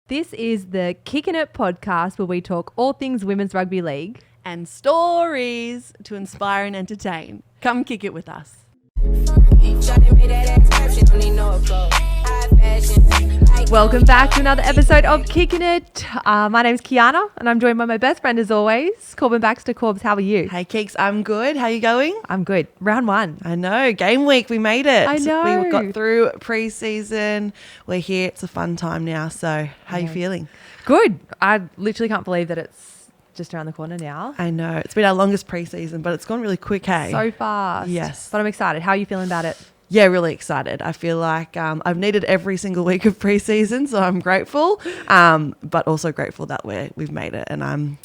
This is the Kicking It podcast where we talk all things women's rugby league. And stories to inspire and entertain. Come kick it with us. Welcome back to another episode of Kicking It. My name's Kiana and I'm joined by my best friend as always, Corbin Baxter. Corbs, how are you? Hey, Keeks, I'm good. How you going? I'm good. Round one. I know. Game week, we made it. I know. We got through pre-season. We're here. It's a fun time now. So how are you feeling? Good. I literally can't believe that it's just around the corner now. I know. It's been our longest pre-season, but it's gone really quick, hey? So fast. Yes. But I'm excited. How are you feeling about it? Yeah, really excited. I feel like I've needed every single week of pre-season, so I'm grateful, but also grateful that we've made it, and I'm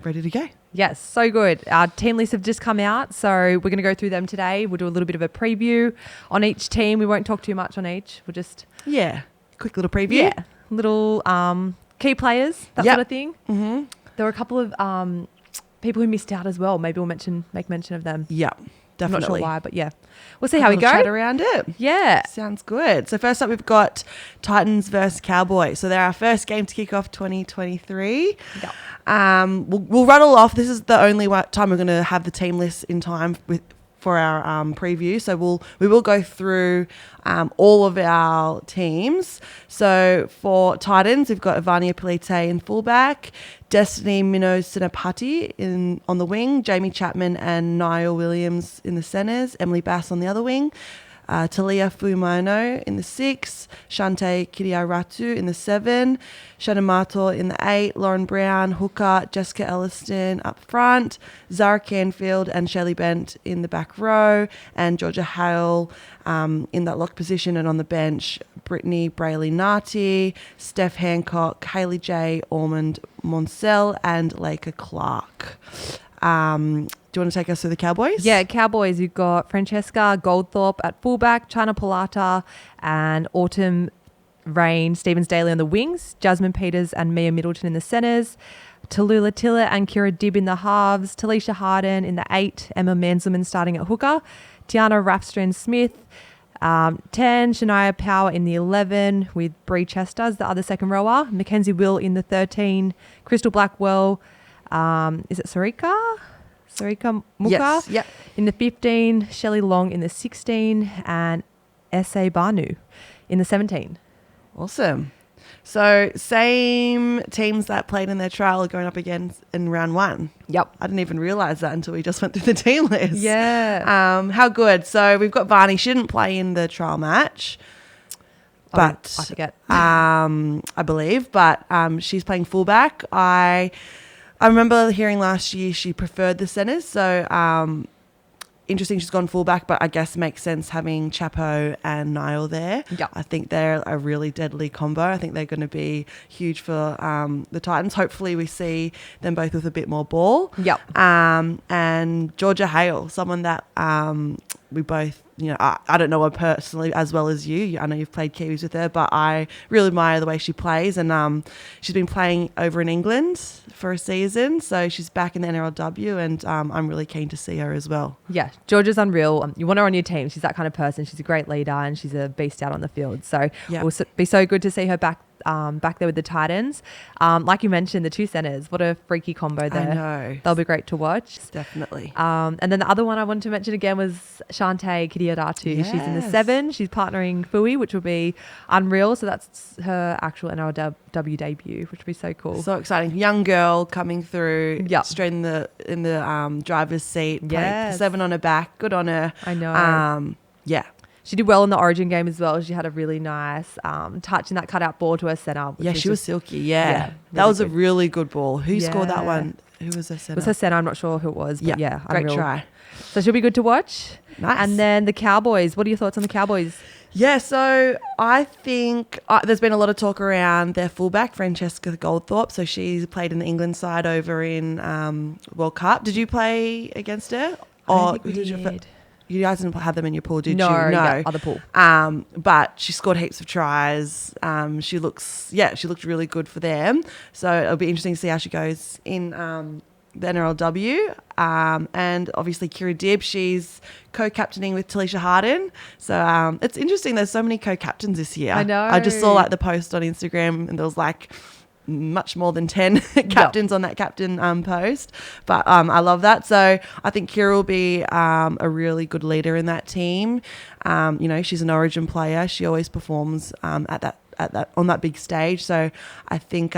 ready to go. Yes, so good. Our team lists have just come out, so we're going to go through them today. We'll do a little bit of a preview on each team. We won't talk too much on each. We'll just... Yeah, quick little preview. Yeah, little key players, that sort of thing. Mm-hmm. There were a couple of people who missed out as well. Maybe we'll make mention of them. Yeah. Definitely. I'm not sure why, but yeah. We'll see how we go. Chat around it. Yeah. Sounds good. So first up, we've got Titans versus Cowboys. So they're our first game to kick off 2023. Yeah. We'll rattle off. This is the only time we're going to have the team list in time for our preview. So we will go through all of our teams. So for Titans, we've got Ivania Pilite in fullback, Destiny Mino-Sinapati on the wing, Jamie Chapman and Niall Williams in the centres, Emily Bass on the other wing, Talia Fuimano in the 6, Shante Kiriaratu in the 7, Shannon Mato in the 8, Lauren Brown, hooker, Jessica Elliston up front, Zara Canfield and Shelley Bent in the back row, and Georgia Hale in that lock position, and on the bench, Brittany Brayley-Nati, Steph Hancock, Hayley J, Ormond Monsell, and Laker Clark. Do you want to take us through the Cowboys? Yeah, Cowboys, you've got Francesca Goldthorpe at fullback, China Pilata and Autumn Rain, Stevens Daly on the wings, Jasmine Peters and Mia Middleton in the centres, Tallulah Tiller and Kira Dibb in the halves, Talisha Harden in the 8, Emma Manzelman starting at hooker, Tiana Rafstron-Smith, 10, Shania Power in the 11 with Bree Chester as the other second rower, Mackenzie Will in the 13, Crystal Blackwell, is it Sarika Muka? Yes, yep. In the 15, Shelley Long in the 16, and S.A. Banu in the 17. Awesome. So same teams that played in their trial are going up again in round one. Yep. I didn't even realise that until we just went through the team list. Yeah. How good. So we've got Varney. She didn't play in the trial match. But I forget. I believe. But she's playing fullback. I remember hearing last year she preferred the centres. So interesting she's gone fullback, but I guess makes sense having Chapo and Niall there. Yep. I think they're a really deadly combo. I think they're going to be huge for the Titans. Hopefully we see them both with a bit more ball. Yep. And Georgia Hale, someone that we both, I don't know her personally as well as you. I know you've played Kiwis with her, but I really admire the way she plays. And she's been playing over in England for a season. So she's back in the NRLW, and I'm really keen to see her as well. Yeah, Georgia's unreal. You want her on your team. She's that kind of person. She's a great leader and she's a beast out on the field. So Yep. It will be so good to see her back there with the Titans. Like you mentioned, the two centres, what a freaky combo there. I know. They'll be great to watch. Definitely. And then the other one I wanted to mention again was Shante Kiriaratu. Yes. She's in the 7. She's partnering Fui, which will be unreal. So that's her actual NRLW debut, which will be so cool. So exciting. Young girl coming through straight in the driver's seat. Yes. 7 on her back. Good on her. I know. Yeah. She did well in the Origin game as well. She had a really nice touch in that cutout ball to her centre. Yeah, she was silky. Yeah. really that was good. A really good ball. Who scored that Yeah. one? Who was her centre? It was her centre. I'm not sure who it was, but yeah, great unreal. try. So she'll be good to watch. Nice. And then the Cowboys. What are your thoughts on the Cowboys? Yeah, so I think there's been a lot of talk around their fullback, Francesca Goldthorpe. So she's played in the England side over in World Cup. Did you play against her? I don't think we did. You guys didn't have them in your pool, did No, you? No, yeah, other pool. But she scored heaps of tries. She looked really good for them. So it'll be interesting to see how she goes in the NRLW. And obviously Kira Dibb, she's co-captaining with Talisha Harden. So it's interesting. There's so many co-captains this year. I know. I just saw like the post on Instagram and there was like much more than 10 captains on that captain post. But I love that. So I think Kira will be a really good leader in that team. She's an Origin player. She always performs at that on that big stage. So I think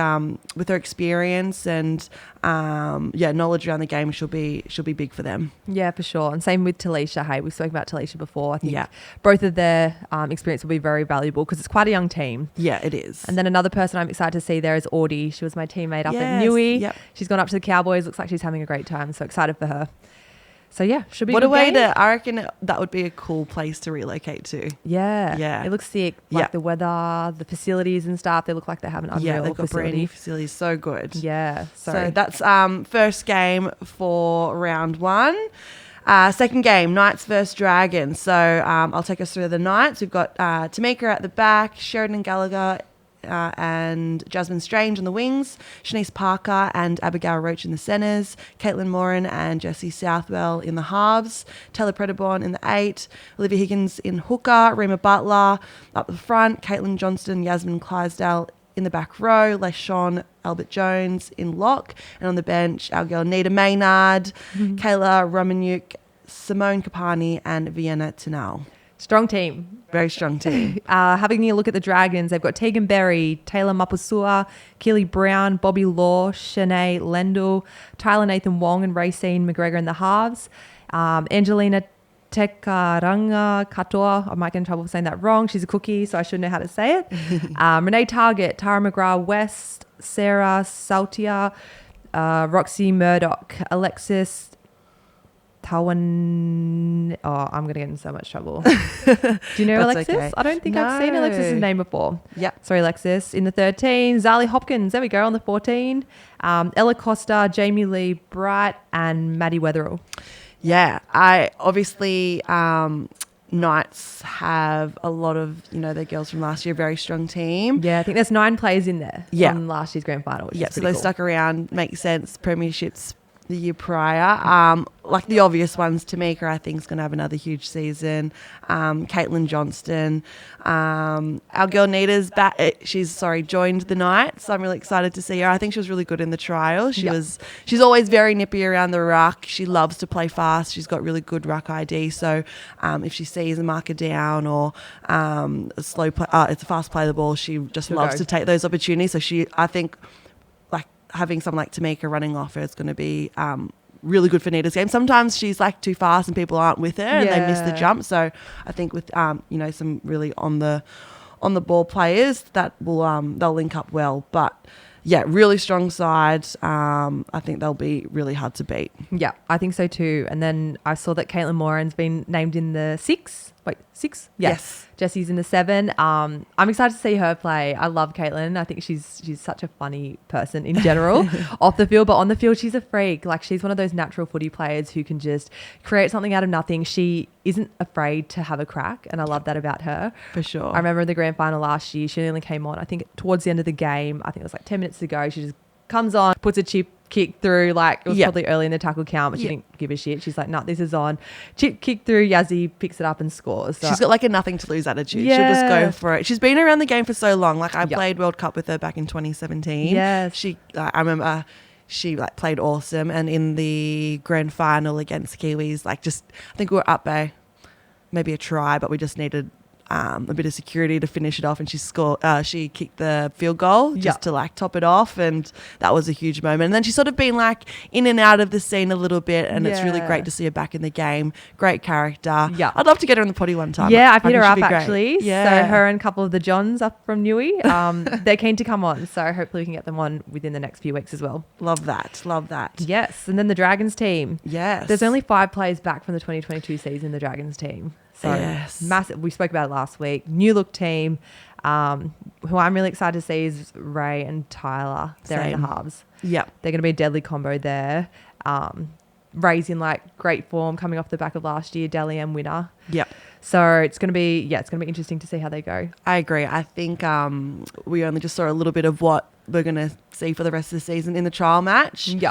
with her experience and knowledge around the game, she'll be big for them. Yeah, for sure. And same with Talisha. Hey, we've spoken about Talisha before. I think both of their experience will be very valuable because it's quite a young team. Yeah, it is. And then another person I'm excited to see there is Audie. She was my teammate up at Newey. Yep. She's gone up to the Cowboys. Looks like she's having a great time. So excited for her. So yeah, should be what a a good way game. to, I reckon that would be a cool place to relocate to. Yeah. It looks sick. Like the weather, the facilities and stuff, they look like they have an unreal they've got facility. brand new facilities, so good. Yeah. So that's first game for round 1. Second game, Knights versus Dragons. So I'll take us through the Knights. We've got Tamika at the back, Sheridan Gallagher and Jasmine Strange on the wings, Shanice Parker and Abigail Roach in the centres, Caitlin Moran and Jessie Southwell in the halves, Taylor Predabon in the 8, Olivia Higgins in hooker, Rima Butler up the front, Caitlin Johnston, Yasmin Clydesdale in the back row, LaShawn Albert Jones in lock, and on the bench, our girl Nita Maynard, Kayla Romanuk, Simone Kapani and Vienna Tinal. Strong team. Very strong team. Having a look at the Dragons, they've got Tegan Berry, Taylor Mapusua, Keely Brown, Bobby Law, Shanae Lendl, Tyler Nathan Wong and Racine McGregor in the halves. Angelina Tekaranga Katoa, I might get in trouble for saying that wrong. She's a cookie, so I should know how to say it. Renee Target, Tara McGrath West, Sarah Saltia, Roxy Murdoch, Alexis Tawan. Oh, I'm going to get in so much trouble. Do you know That's Alexis? okay. I don't think I've seen No. Alexis's name before. Yep. Sorry, Alexis. In the 13, Zali Hopkins. There we go on the 14. Ella Costa, Jamie Lee Bright, and Maddie Wetherill. Yeah, I obviously Knights have a lot of, their girls from last year, very strong team. Yeah, I think there's 9 players in there from last year's grand final. Which is So pretty they cool. stuck around, makes sense, premierships the year prior. Like the obvious ones, Tamika, I think, is going to have another huge season. Caitlin Johnston. Our girl Nita's back. She's joined the Knights. So I'm really excited to see her. I think she was really good in the trial. She's always very nippy around the ruck. She loves to play fast. She's got really good ruck ID. So if she sees a marker down or a slow play, it's a fast play of the ball, she just loves to take those opportunities. So I think having someone like Tamika running off her is going to be really good for Nita's game. Sometimes she's too fast and people aren't with her and they miss the jump. So I think with some really on the ball players that will they'll link up well. But yeah, really strong side. I think they'll be really hard to beat. Yeah, I think so too. And then I saw that Caitlin Moran's been named in the 6. Wait, 6? Yes. Jesse's in the 7. I'm excited to see her play. I love Caitlin. I think she's such a funny person in general off the field, but on the field, she's a freak. She's one of those natural footy players who can just create something out of nothing. She isn't afraid to have a crack, and I love that about her. For sure. I remember in the grand final last year, she only came on, I think, towards the end of the game. I think it was 10 minutes to go. She just comes on, puts a chip kick through, it was probably early in the tackle count, but she didn't give a shit. She's like, no, this is on. Chip kick through, Yazzie picks it up and scores. So she's got a nothing to lose attitude. She'll just go for it. She's been around the game for so long. I played World Cup with her back in 2017. Yes. I remember she played awesome, and in the grand final against Kiwis, I think we were up by maybe a try, but we just needed a bit of security to finish it off, and she scored. She kicked the field goal just to top it off, and that was a huge moment. And then she's sort of been in and out of the scene a little bit, and it's really great to see her back in the game. Great character. Yeah, I'd love to get her in the potty one time. Yeah, I've hit her up actually. Yeah, so her and a couple of the Johns up from Newey, they're keen to come on. So hopefully we can get them on within the next few weeks as well. Love that. Yes, and then the Dragons team. Yes, there's only 5 players back from the 2022 season. The Dragons team. So massive. We spoke about it last week. New look team. Who I'm really excited to see is Ray and Tyler. They're in the halves. Yep. They're going to be a deadly combo there. Ray's in great form coming off the back of last year, Dally M winner. Yep. So it's going to be interesting to see how they go. I agree. I think we only just saw a little bit of what we're going to see for the rest of the season in the trial match. Yeah.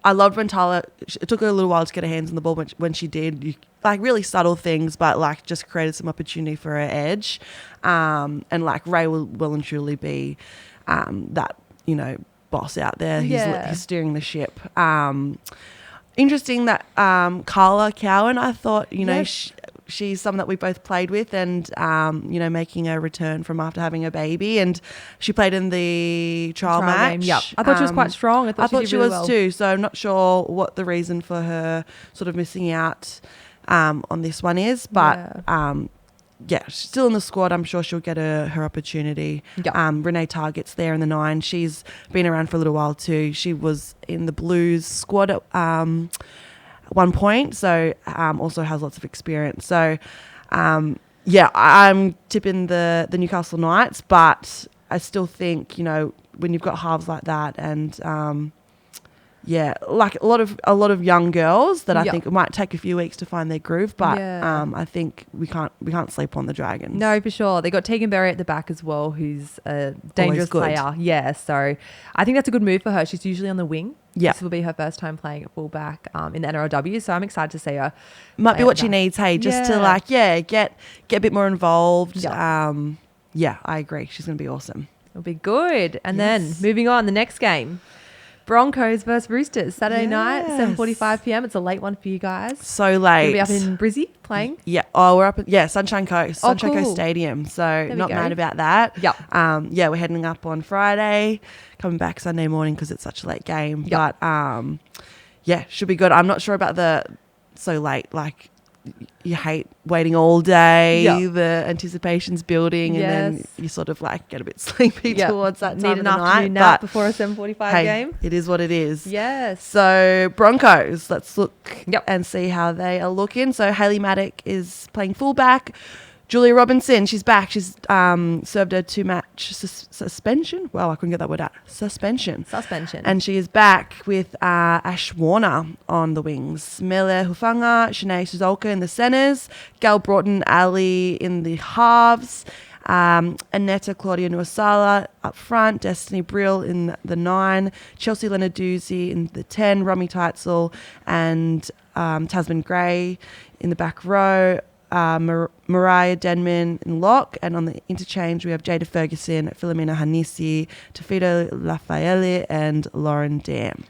I loved when Tyler, it took her a little while to get her hands on the ball when she did, like really subtle things, but like just created some opportunity for her edge. And like Ray will well and truly be that, boss out there. He's steering the ship. Interesting that Carla Cowan, I thought, she's someone that we both played with and, making a return from after having a baby. And she played in the trial match. Game. Yeah, I thought she was quite strong. I thought she was well. too. So I'm not sure what the reason for her sort of missing out on this one is. But, she's still in the squad. I'm sure she'll get her opportunity. Yeah. Renee Target's there in the 9. She's been around for a little while too. She was in the Blues squad at one point, so also has lots of experience. So, I'm tipping the Newcastle Knights, but I still think, when you've got halves like that and like a lot of young girls that I think it might take a few weeks to find their groove, but I think we can't sleep on the Dragons. No, for sure. They got Tegan Berry at the back as well, who's a dangerous player. Yeah, so I think that's a good move for her. She's usually on the wing. Yeah. This will be her first time playing at fullback in the NRLW, so I'm excited to see her. Might be what she needs, hey, just to get a bit more involved. Yeah. I agree. She's going to be awesome. It'll be good. And then moving on, the next game. Broncos versus Roosters, Saturday night, 7:45 p.m. It's a late one for you guys. So late. You'll be up in Brizzy playing? Yeah. Oh, we're up at, Sunshine Coast. Sunshine cool. Coast Stadium. So not go. mad about that. Yep. We're heading up on Friday, coming back Sunday morning because it's such a late game. Yep. But, should be good. I'm not sure about the so late, like you hate waiting all day, the anticipation's building, and then you sort of like get a bit sleepy towards that time of the night. Need an afternoon nap before a 7:45 game. It is what it is. Yes. So Broncos, let's look and see how they are looking. So Hayley Maddock is playing fullback. Julia Robinson, she's back. She's served a 2-match suspension. Well, I couldn't get that word out. Suspension. And she is back with Ash Warner on the wings. Mele Hufanga, Shanae Suzolka in the centres. Gal Broughton Ali in the halves. Annetta Claudia Nuasala up front. Destiny Brill in the 9. Chelsea Lenarduzzi in the 10. Romy Teitzel and Tasman Gray in the back row. Mariah Denman in lock, and on the interchange we have Jada Ferguson, Philomena Hanisi, Tafito Lafayette and Lauren Dam.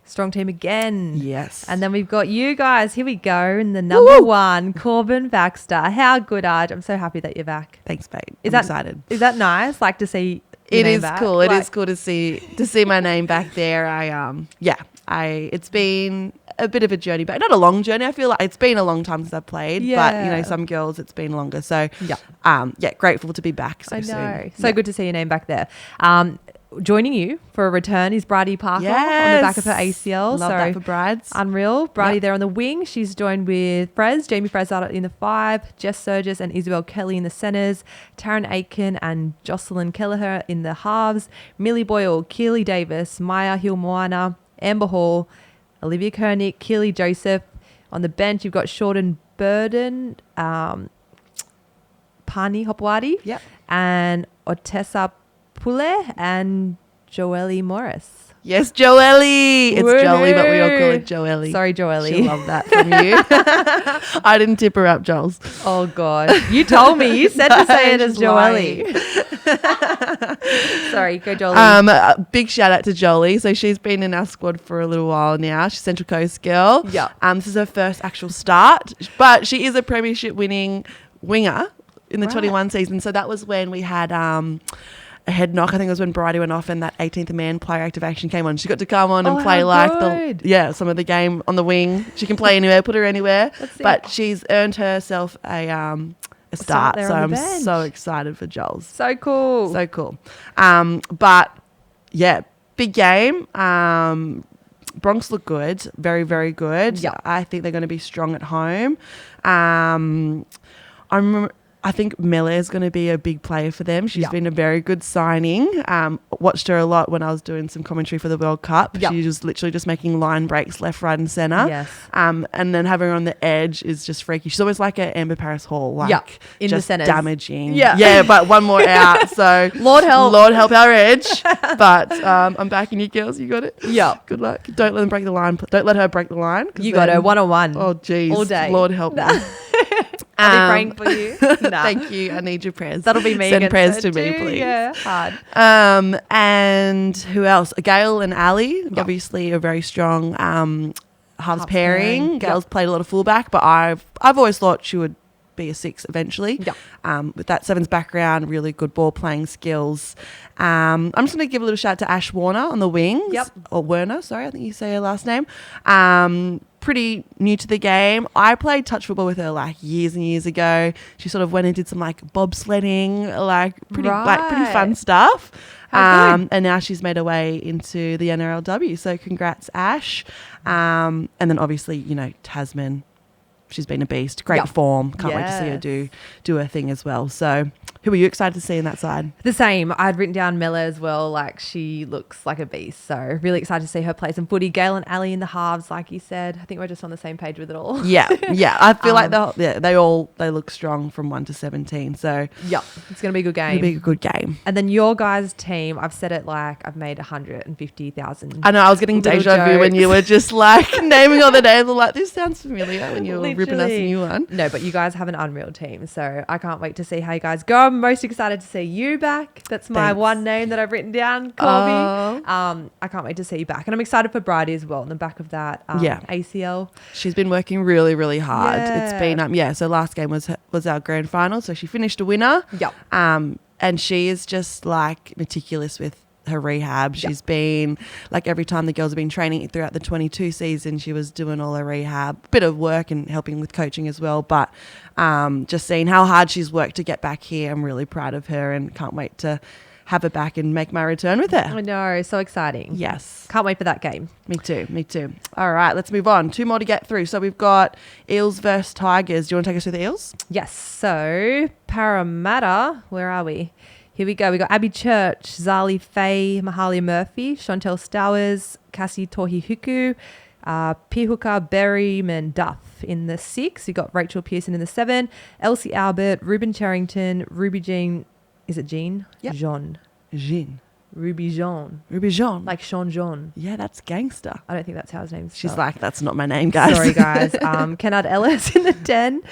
Strong team again. Yes. And then we've got you guys. Here we go. And the number one, Corbin Baxter. How good are you? I'm so happy that you're back. Thanks, babe. I'm excited. Is that nice? Like to see it is back? cool. It is cool to see my name back there. It's been a bit of a journey, but not a long journey. I feel like it's been a long time since I've played, but some girls it's been longer. So grateful to be back so soon. I know. So good to see your name back there. Joining you for a return is Bridie Parker on the back of her ACL. Love that for Brides. Unreal. Bridie there on the wing. She's joined with Jamie Frezard in the 5, Jess Surgis and Isabel Kelly in the centres, Taryn Aitken and Jocelyn Kelleher in the halves, Millie Boyle, Keely Davis, Maya Hill-Moana, Amber Hall, Olivia Koenig, Keely Joseph. On the bench, you've got Shorten Burden, Pani Hopwadi, and Otessa Pule and Joelle Morris. Yes, Joelle. It's Jolie, but we all call it Joelle. Sorry, Joelle. She'll love that from you. I didn't tip her up, Joels. Oh, God. You told me. You said to say it as Joelle. Sorry, go Jolie. Big shout out to Jolie. So she's been in our squad for a little while now. She's Central Coast girl. Yeah. This is her first actual start, but she is a premiership winning winger in the 21 season. So that was when we had a head knock. I think it was when Bridie went off and that 18th man player activation came on. She got to come on and play some of the game on the wing. She can play anywhere, put her anywhere. But she's earned herself a start. So I'm so excited for Joel's. So cool. So cool. But yeah, big game. Bronx look good. Very, very good. Yep. I think they're going to be strong at home. I remember I think Mele is going to be a big player for them. She's Yep. been a very good signing. Watched her a lot when I was doing some commentary for the World Cup. Yep. She was literally just making line breaks left, right and centre. Yes. And then having her on the edge is just freaky. She's almost like a Amber Paris Hall, like Yep. In the just centres. damaging. Yeah. Yeah, but one more out. So Lord help. Lord help our edge. But I'm backing you girls. You got it? Yep. Good luck. Don't let them break the line. Don't let her break the line. 'Cause You got her then- one-on-one. Oh, geez. All day. Lord help me. I'll be praying for you. Nah. Thank you. I need your prayers. That'll be me. Send against prayers her to me, too. please. Yeah, hard. And who else? Gail and Ali, obviously a very strong halves Halves pairing. pairing. Gail's played a lot of fullback, but I've always thought she would be a 6 eventually. Yep. With that sevens background, really good ball playing skills. I'm just going to give a little shout out to Ash Warner on the wings. Yep. Or Werner, sorry, I think you say her last name. Pretty new to the game. I played touch football with her like years and years ago. She sort of went and did some like bobsledding, like pretty Right. fun stuff. How good. And now she's made her way into the NRLW. So congrats, Ash. And then obviously, you know, Tasman. She's been a beast. Great Yep. form. Can't wait to see her do her thing as well. So who are you excited to see in that side? The same. I'd written down Mela as well. Like, she looks like a beast. So really excited to see her play some footy. Gail and Ali in the halves, like you said. I think we're just on the same page with it all. Yeah. I feel like they look strong from 1 to 17. So Yep. It's going to be a good game. it'll be a good game. And then your guys' team, I've said it like I've made 150,000. I know, I was getting Little deja vu when you were just like naming all the names. I'm like, this sounds familiar when you were ripping us a Literally. new one. No, but you guys have an unreal team. So I can't wait to see how you guys go. I'm most excited to see you back. That's my Thanks. one name that I've written down, Corby. I can't wait to see you back. And I'm excited for Bridie as well on the back of that ACL. She's been working really, really hard. Yeah. It's been, so last game was our grand final. So she finished a winner. Yep. And she is just like meticulous with her rehab. She's been like every time the girls have been training throughout the 22 season, she was doing all her rehab, bit of work and helping with coaching as well. But just seeing how hard she's worked to get back here, I'm really proud of her and can't wait to have her back and make my return with her. I know. So exciting. Yes. Can't wait for that game. Me too. All right, let's move on. 2 more to get through. So we've got Eels versus Tigers. Do you want to take us through the Eels? Yes. So Parramatta, where are we? Here we go. We got Abby Church, Zali Faye, Mahalia Murphy, Chantel Stowers, Cassie Tohihuku, Pihuka Berryman Duff in the 6. You got Rachel Pearson in the 7, Elsie Albert, Ruben Charrington, Ruby Jean. Is it Jean? Yep. Jean. Jean. Ruby Jean. Ruby Jean. Like Sean Jean. Yeah, that's gangster. I don't think that's how his name's She's spelled. like, that's not my name, guys. Sorry, guys. Kennard Ellis in the 10,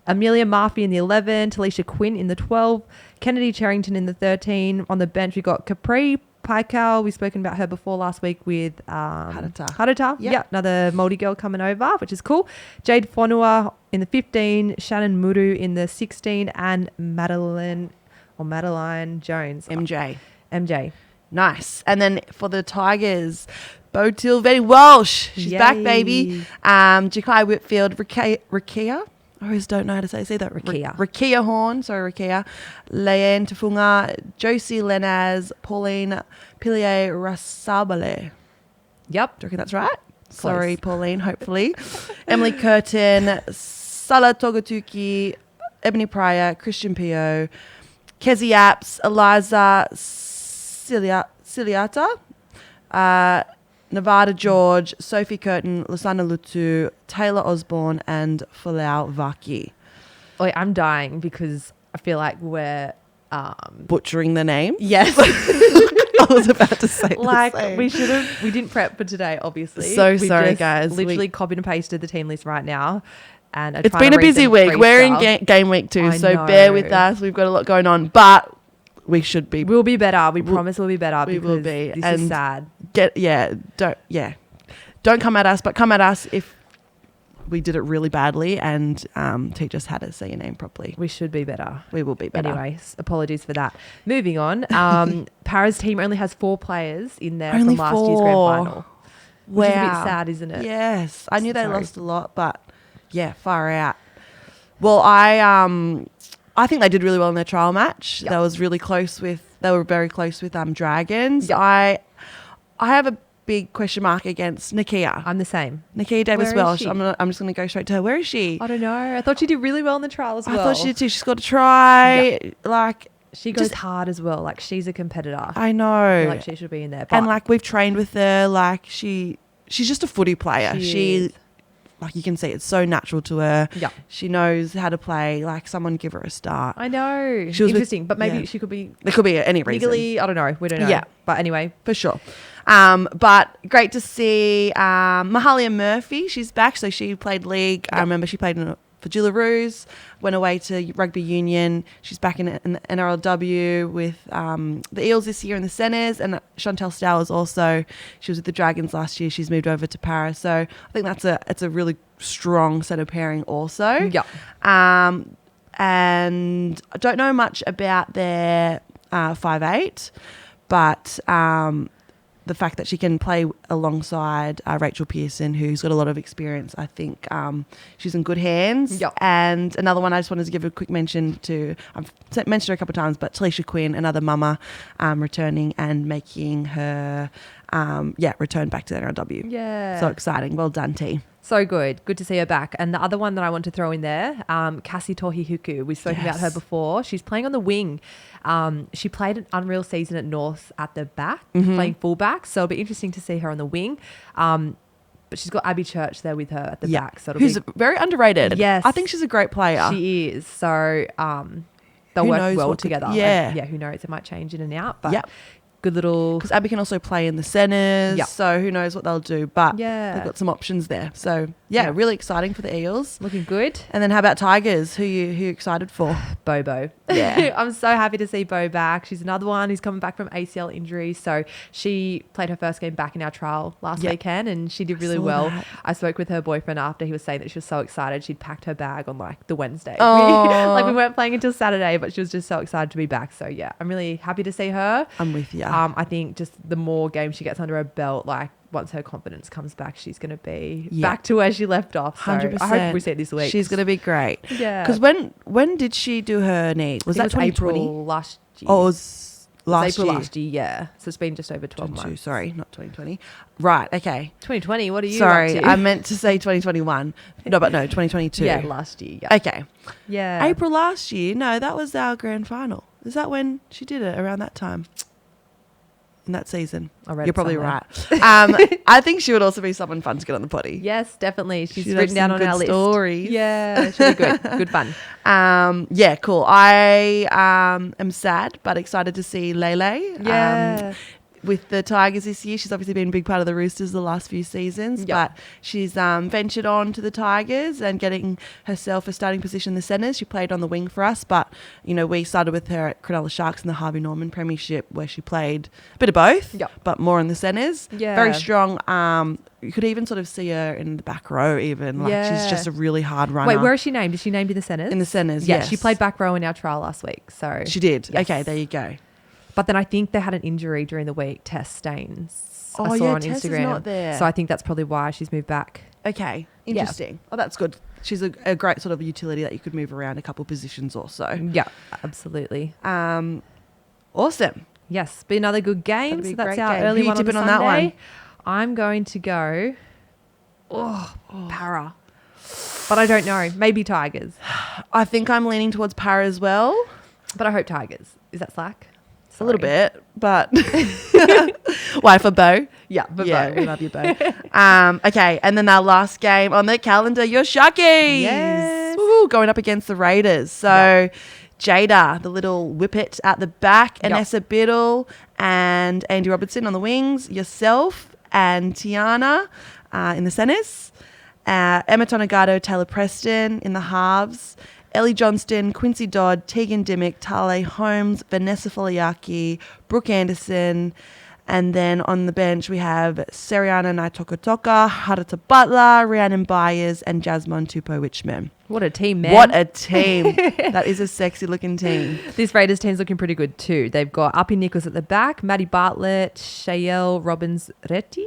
Amelia Murphy in the 11, Talisha Quinn in the 12, Kennedy Charrington in the 13. On the bench, we got Capri Paikau. We've spoken about her before last week with Hadata. Yep. Yeah, another Māori girl coming over, which is cool. Jade Fonua in the 15, Shannon Muru in the 16, and Madeline Jones. MJ. Nice. And then for the Tigers, Bo Tilvey Walsh. She's back, baby. Jakai Whitfield, Rakia. I always don't know how to say that. Rakia Horn. Sorry, Rakia. Leanne Tafunga, Josie Lenaz, Pauline Pilier Rasabale. Yep. Do you reckon that's right? Sorry, Pauline, hopefully. Emily Curtin, Salah Togatuki, Ebony Pryor, Christian Pio, Kezi Apps, Eliza Ciliata, Nevada George, Sophie Curtin, Lasana Lutu, Taylor Osborne, and Folau Vaki. Wait, I'm dying because I feel like we're Butchering the name? Yes. I was about to say like the same. we didn't prep for today, obviously. So We sorry, just guys. Literally copied and pasted the team list right now. And It's been a busy week. We're in game week 2, I so know. bear with us. We've got a lot going on, but we should be. We'll be better. We promise we'll be better. We will because be. This And is sad. Don't come at us, but come at us if we did it really badly and teach us how to say your name properly. We should be better. We will be better. Anyways, apologies for that. Moving on. Para's team only has 4 players in there Only from last year's grand 4. final. Which is a bit sad, isn't it? Yes. I knew they Sorry. lost a lot, but yeah, far out. Well, I think they did really well in their trial match. Yep. They were very close with Dragons. Yep. I have a big question mark against Nakia. I'm the same. Nakia Davis Where is Welsh. she? I'm just going to go straight to her. Where is she? I don't know. I thought she did really well in the trial as well. I thought she did too. She's got to try. Like, She goes just- hard as well. Like, she's a competitor. I know. I feel like she should be in there. But And like we've trained with her. Like she's just a footy player. She is. Like you can see, it's so natural to her. Yeah. She knows how to play. Like someone give her a start. I know. She was Interesting. But maybe yeah. she could be There could be any reason. legally, I don't know. We don't know. Yeah. But anyway. For sure. But great to see Mahalia Murphy. She's back. So she played league. I remember she played for Jillaroos, went away to rugby union. She's back in the NRLW with the Eels this year in the centres. And Chantel Stowers also, she was with the Dragons last year. She's moved over to Paris. So I think it's a really strong set of pairing also. Yeah. And I don't know much about their 5'8", but the fact that she can play alongside Rachel Pearson, who's got a lot of experience, I think she's in good hands. Yep. And another one I just wanted to give a quick mention to, I've mentioned her a couple of times, but Talisha Quinn, another mama, returning and making her return back to the NRLW. Yeah. So exciting. Well done, T. So good. Good to see her back. And the other one that I want to throw in there, Cassie Tohihuku. We've spoken about her before. She's playing on the wing. She played an unreal season at North at the back, playing fullback. So it'll be interesting to see her on the wing. But she's got Abby Church there with her at the back. So who's very underrated. Yes. I think she's a great player. She is. So they'll Who work knows well what could- together. yeah. And, who knows? It might change in and out. But Yep. good little... Because Abby can also play in the centres, Yep. so who knows what they'll do. But Yeah. they've got some options there. So, Yeah. really exciting for the Eels. Looking good. And then how about Tigers? Who you excited for? Bobo. Yeah. I'm so happy to see Bo back. She's another one who's coming back from ACL injury. So she played her first game back in our trial last weekend and she did really saw well. that. I spoke with her boyfriend after. He was saying that she was so excited. She'd packed her bag on like the Wednesday. Oh. Like we weren't playing until Saturday, but she was just so excited to be back. So yeah, I'm really happy to see her. I'm with you. I think just the more games she gets under her belt, like once her confidence comes back, she's going to be back to where she left off. So 100%. I hope we see it this week. She's going to be great. Yeah. Because when did she do her knee? Was that 2020? April last year? Oh, it was Last last year. last year, yeah. So it's been just over 12 months. Sorry, not 2020. Right, okay. 2020, what are you Sorry, up to? I meant to say 2021. No, 2022. Yeah, last year, yeah. Okay. Yeah. April last year. No, that was our grand final. Is that when she did it? Around that time? In that season? I read You're it probably somewhere. right. I think she would also be someone fun to get on the potty. Yes, definitely. She's She'd have written down some on good our list. stories. Yeah, she'll be good. Good fun. Yeah, cool. I am sad but excited to see Lele. Yeah. With the Tigers this year. She's obviously been a big part of the Roosters the last few seasons, but she's ventured on to the Tigers and getting herself a starting position in the centres. She played on the wing for us, but, we started with her at Cronulla Sharks in the Harvey Norman Premiership where she played a bit of both, but more in the centres. Yeah. Very strong. You could even sort of see her in the back row even. Like she's just a really hard runner. Wait, where is she named? Is she named in the centres? In the centres, Yeah, yes. she played back row in our trial last week. So She did. Yes. Okay, there you go. But then I think they had an injury during the week. Tess Staines. Oh, I saw yeah, on Tess is Instagram. not there. So I think that's probably why she's moved back. Okay, interesting. Oh, that's good. She's a great sort of utility that you could move around a couple positions also. Yeah, absolutely. Awesome. Yes, be another good game. That'll be So a that's great our game. early Who you one on tipping the on that Sunday. one? I'm going to go. Para. But I don't know. Maybe Tigers. I think I'm leaning towards Para as well. But I hope Tigers. Is that slack? A little bit, but why for Bo? Yeah, but Yeah, Bo. we love you, Bo. Okay, and then our last game on the calendar, your Sharkies. Yes. Woo, going up against the Raiders. So Jada, the little whippet at the back, Anessa Biddle and Andy Robertson on the wings, yourself and Tiana in the centres, Emma Tonegado, Taylor Preston in the halves, Ellie Johnston, Quincy Dodd, Tegan Dimmick, Tale Holmes, Vanessa Foliaki, Brooke Anderson. And then on the bench, we have Seriana Naitokotoka, Harata Butler, Rhiannon Byers, and Jasmine Tupou-Wichman. What a team, man. What a team. That is a sexy looking team. This Raiders team's looking pretty good too. They've got Uppy Nichols at the back, Maddie Bartlett, Shayelle Robbins-Reti,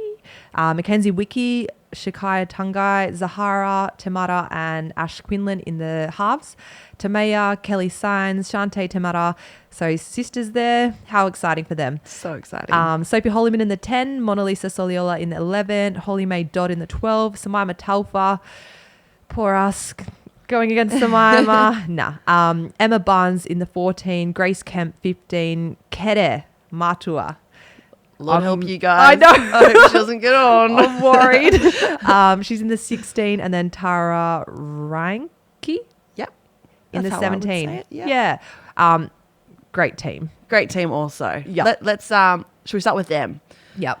Mackenzie Wiki, Shakaya Tungai, Zahara Temara, and Ash Quinlan in the halves. Tamaya, Kelly Sines, Shantae Temara. So sisters there. How exciting for them. So exciting. Sophie Holliman in the 10, Mona Lisa Soliola in the 11, Holly Mae Dodd in the 12, Samaima Talfa. Poor us. Going against Samaima. Nah. Emma Barnes in the 14, Grace Kemp 15, Kere Matua. Lord help you guys. I know. I hope she doesn't get on. I'm worried. She's in the 16, and then Tara Ranky Yep. in That's the how I would 17. say it, yeah. Yeah. Great team. Great team also. Yep. Let's should we start with them? Yep.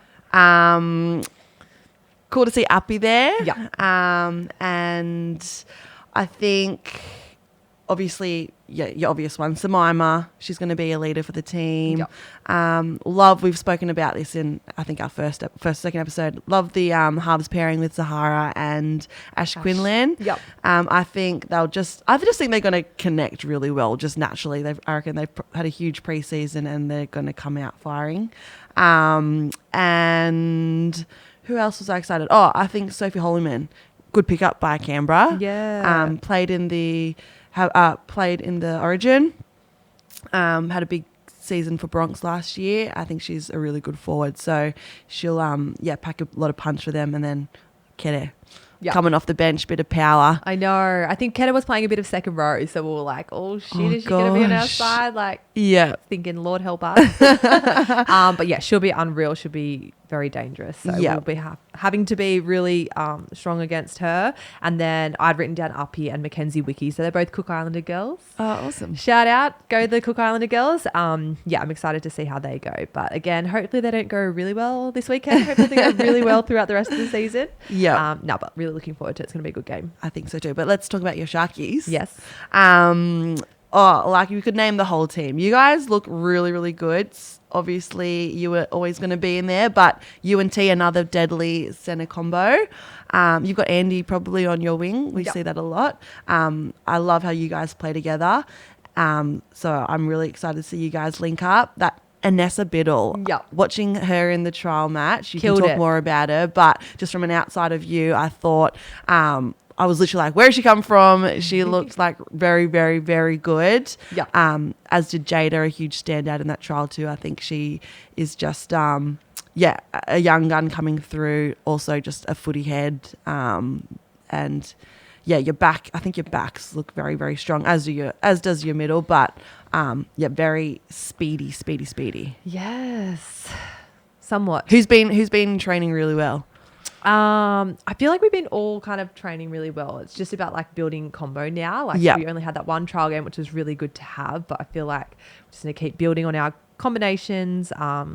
Cool to see Appy there. Yep. And I think obviously, your obvious one, Samaima, she's going to be a leader for the team. Yep. Love, we've spoken about this in, I think, our second episode. Love the halves pairing with Zahara and Ash Quinlan. Yep. I think I just think they're going to connect really well, just naturally. I reckon they've had a huge preseason and they're going to come out firing. And who else was I excited? Oh, I think Sophie Holliman, good pickup by Canberra. Yeah. Played in the Origin. Had a big season for Bronx last year. I think she's a really good forward. So she'll pack a lot of punch for them, and then Kere coming off the bench, bit of power. I know. I think Keta was playing a bit of second row, so we were like, oh shit, is she going to be on our side? Like, thinking, Lord help us. But yeah, she'll be unreal. She'll be very dangerous. So we'll be having to be really strong against her. And then I'd written down Uppy and Mackenzie Wiki. So they're both Cook Islander girls. Oh, awesome. Shout out. Go the Cook Islander girls. I'm excited to see how they go. But again, hopefully they don't go really well this weekend. Hopefully they go really well throughout the rest of the season. Yeah. But really looking forward to it. It's going to be a good game. I think so too. But let's talk about your Sharkies. Yes. We could name the whole team. You guys look really, really good. Obviously, you were always going to be in there, but UNT, another deadly centre combo. You've got Andy probably on your wing. We see that a lot. I love how you guys play together. So I'm really excited to see you guys link up. That Anessa Biddle, watching her in the trial match, you can talk more about her, but just from an outside view, I thought... I was literally like, where did she come from? She looked like very, very, very good. Yeah. As did Jada, a huge standout in that trial too. I think she is just, a young gun coming through. Also just a footy head. Your back. I think your backs look very, very strong, as does your middle. But very speedy. Yes, somewhat. Who's been training really well? I feel like we've been all kind of training really well. It's just about like building combo now. Like we only had that one trial game, which was really good to have, but I feel like we're just going to keep building on our combinations. I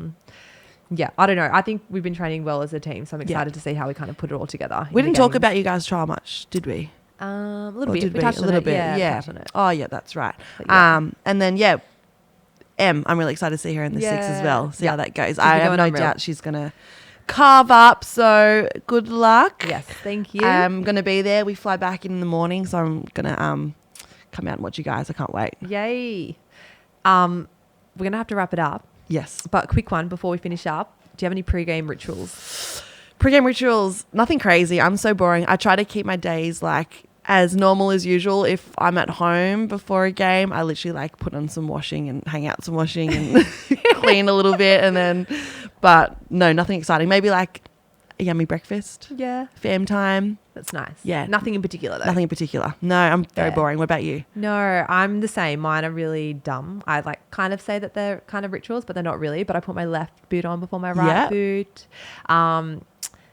don't know. I think we've been training well as a team, so I'm excited to see how we kind of put it all together. We didn't talk about you guys' trial much, did we? A little bit. We touched on it. Yeah. Touched on it. Oh yeah, that's right. And then Em, I'm really excited to see her in the 6 as well. See how that goes. I have no doubt she's going to carve up, so good luck. Yes, thank you. I'm going to be there. We fly back in the morning, so I'm going to come out and watch you guys. I can't wait. Yay. We're going to have to wrap it up. Yes. But quick one before we finish up. Do you have any pre-game rituals? Pre-game rituals, nothing crazy. I'm so boring. I try to keep my days like as normal as usual. If I'm at home before a game, I literally put on some washing and hang out some washing and clean a little bit, and then... But no, nothing exciting. Maybe a yummy breakfast. Yeah. Fam time. That's nice. Yeah. Nothing in particular though. Nothing in particular. No, I'm very boring. What about you? No, I'm the same. Mine are really dumb. I kind of say that they're kind of rituals, but they're not really. But I put my left boot on before my right boot.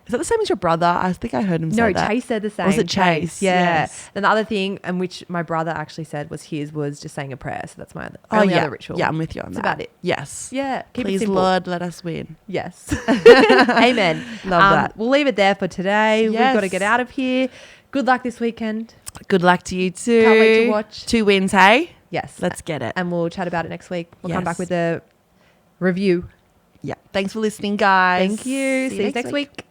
Is that the same as your brother? I think I heard him say that. No, Chase said the same. Was it Chase? Yeah. Yes. And the other thing, and which my brother actually said was just saying a prayer. So that's my only other ritual. Yeah, I'm with you on that. That's about it. Yes. Yeah. Keep Please, it simple. Lord, let us win. Yes. Amen. Love that. We'll leave it there for today. Yes. We've got to get out of here. Good luck this weekend. Good luck to you too. Can't wait to watch. 2 wins, hey? Yes. Let's get it. And we'll chat about it next week. We'll come back with a review. Yeah. Thanks for listening, guys. Thank you. See you next week.